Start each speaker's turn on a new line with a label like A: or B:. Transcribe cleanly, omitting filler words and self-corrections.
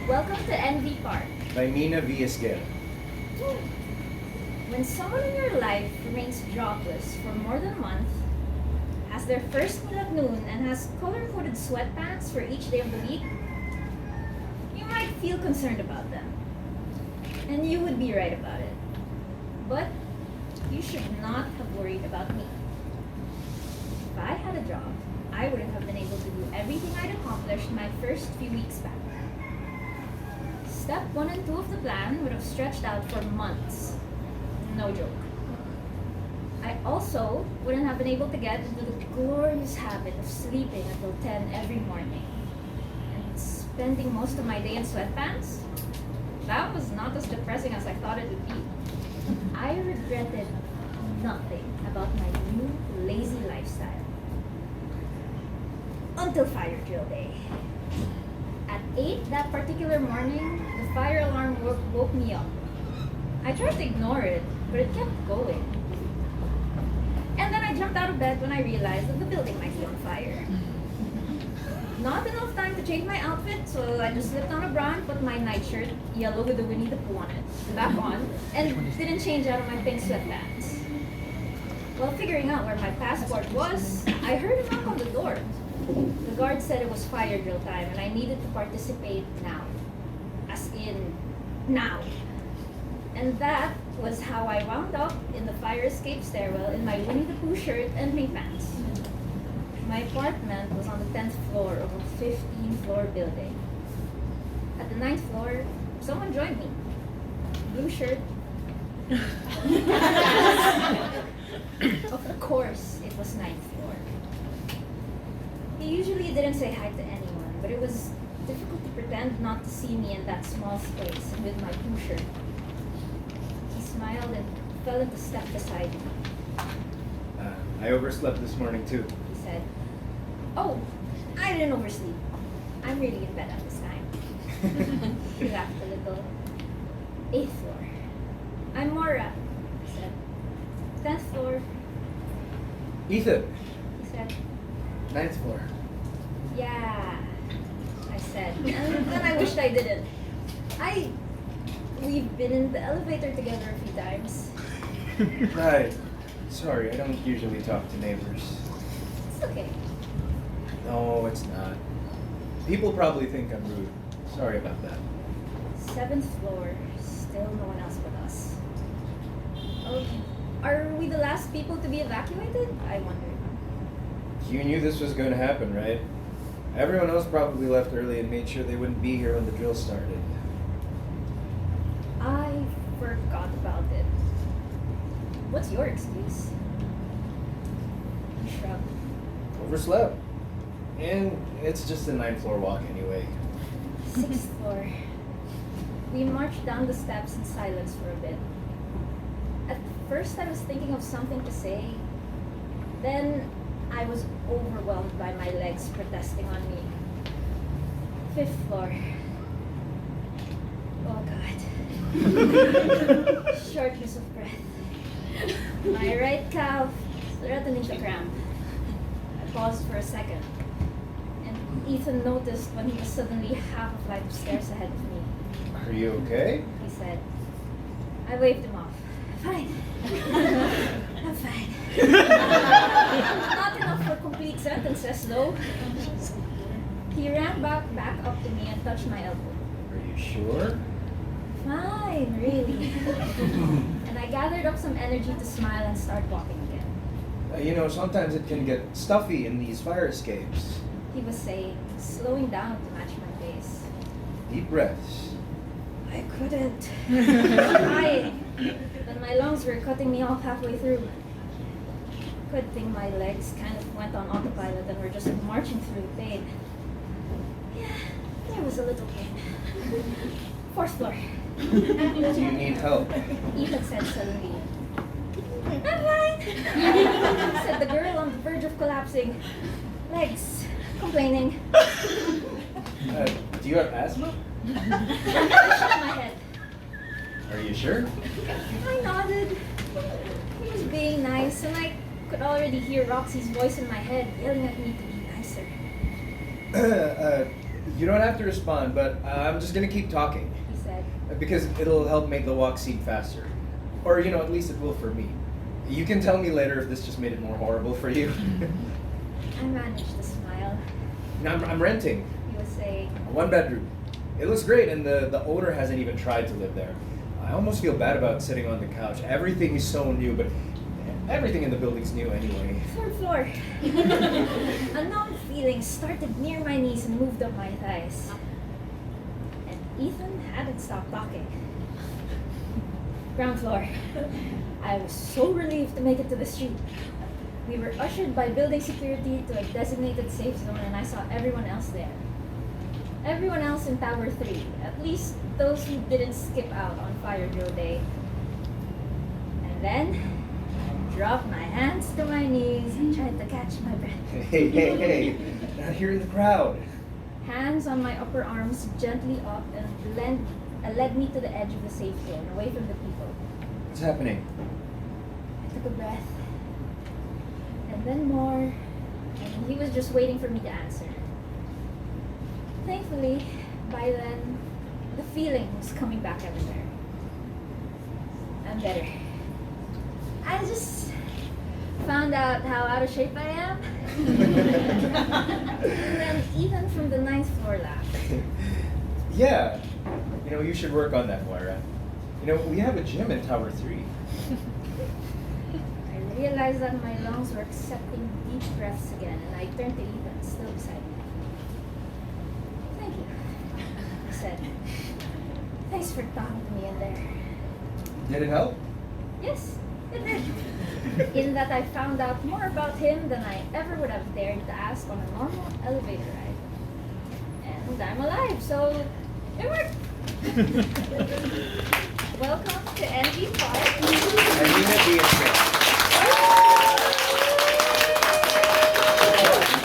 A: Welcome to NV Park.
B: By Mina V. Esguerra.
A: When someone in your life remains jobless for more than a month, has their first meal at noon, and has color-coded sweatpants for each day of the week, you might feel concerned about them. And you would be right about it. But you should not have worried about me. If I had a job, I wouldn't have been able to do everything I'd accomplished my first few weeks back. Step 1 and 2 of the plan would have stretched out for months. No joke. I also wouldn't have been able to get into the glorious habit of sleeping until 10 every morning. And spending most of my day in sweatpants? That was not as depressing as I thought it would be. I regretted nothing about my new lazy lifestyle. Until fire drill day. At 8 that particular morning, the fire alarm woke me up. I tried to ignore it, but it kept going. And then I jumped out of bed when I realized that the building might be on fire. Not enough time to change my outfit, so I just slipped on a bra and put my nightshirt, yellow with the Winnie the Pooh on it, back on, and didn't change out of my pink sweatpants. While figuring out where my passport was, I heard a knock on the door. The guard said it was fire drill time and I needed to participate now. As in, now. And that was how I wound up in the fire escape stairwell in my Winnie the Pooh shirt and pink pants. My apartment was on the 10th floor of a 15-floor building. At the 9th floor, someone joined me. Blue shirt. Of course, it was 9th floor. He usually didn't say hi to anyone, but it was difficult to pretend not to see me in that small space and with my blue shirt. He smiled and fell into step beside me.
B: I overslept this morning too.
A: He said, "Oh, I didn't oversleep. I'm really in bed at this time." He laughed a little. 8th floor. I'm Mora, he said. 10th floor,
B: Ethan,
A: he said.
B: 9th floor.
A: Yeah, I said. And then I wished I didn't. We've been in the elevator together a few times.
B: Right. Sorry, I don't usually talk to neighbors.
A: It's okay.
B: No, it's not. People probably think I'm rude. Sorry about that.
A: 7th floor, still no one else but us. Oh, are we the last people to be evacuated? I wondered.
B: You knew this was going to happen, right? Everyone else probably left early and made sure they wouldn't be here when the drill started.
A: I forgot about it. What's your excuse? He shrugged.
B: Overslept. And it's just a 9th floor walk anyway.
A: 6th floor. We marched down the steps in silence for a bit. At first I was thinking of something to say. Then I was overwhelmed by my legs protesting on me. 5th floor. Oh God. Shortness of breath. My right calf threatening to cramp. I paused for a second. And Ethan noticed when he was suddenly half a flight of stairs ahead of me.
B: Are you okay?
A: He said. I waved him off. Fine. I'm fine. Not enough for complete sentences, though. He ran back up to me and touched my elbow.
B: Are you sure?
A: Fine, really. And I gathered up some energy to smile and start walking again.
B: Sometimes it can get stuffy in these fire escapes.
A: He was saying, slowing down to match my pace.
B: Deep breaths.
A: I couldn't. Trying. Then my lungs were cutting me off halfway through. Good thing my legs kind of went on autopilot and were just marching through the pain. Yeah, there was a little pain. 4th floor.
B: Do you need help?
A: Ethan said suddenly. I'm fine, said the girl on the verge of collapsing. Legs complaining.
B: Do you have asthma?
A: I shook my head.
B: Are you sure?
A: I nodded. He was being nice, and I could already hear Roxy's voice in my head yelling at me to be nicer.
B: You don't have to respond, but I'm just gonna keep talking.
A: He said.
B: Because it'll help make the walk seem faster. Or, at least it will for me. You can tell me later if this just made it more horrible for you.
A: I managed to smile.
B: I'm renting.
A: He was saying.
B: A 1-bedroom. It looks great, and the owner hasn't even tried to live there. I almost feel bad about sitting on the couch. Everything is so new, but everything in the building's new anyway.
A: 3rd floor. Unknown feelings started near my knees and moved up my thighs. And Ethan hadn't stopped talking. Ground floor. I was so relieved to make it to the street. We were ushered by building security to a designated safe zone, and I saw everyone else there. Everyone else in Tower 3, at least those who didn't skip out on fire drill day. And then, I dropped my hands to my knees and tried to catch my breath.
B: Hey, not here in the crowd.
A: Hands on my upper arms gently up and led me to the edge of the safe zone, away from the people.
B: What's happening?
A: I took a breath, and then more, and he was just waiting for me to answer. Thankfully, by then, the feeling was coming back everywhere. I'm better. I just found out how out of shape I am. And then even from the 9th floor laughed.
B: Yeah. You should work on that, Moira. We have a gym in Tower 3.
A: I realized that my lungs were accepting deep breaths again, and I turned to Ethan, still beside me. Thank you, I said. Thanks for talking to me in there.
B: Did it help?
A: Yes, it did. In that I found out more about him than I ever would have dared to ask on a normal elevator ride. And I'm alive, so it worked. Welcome to NV5.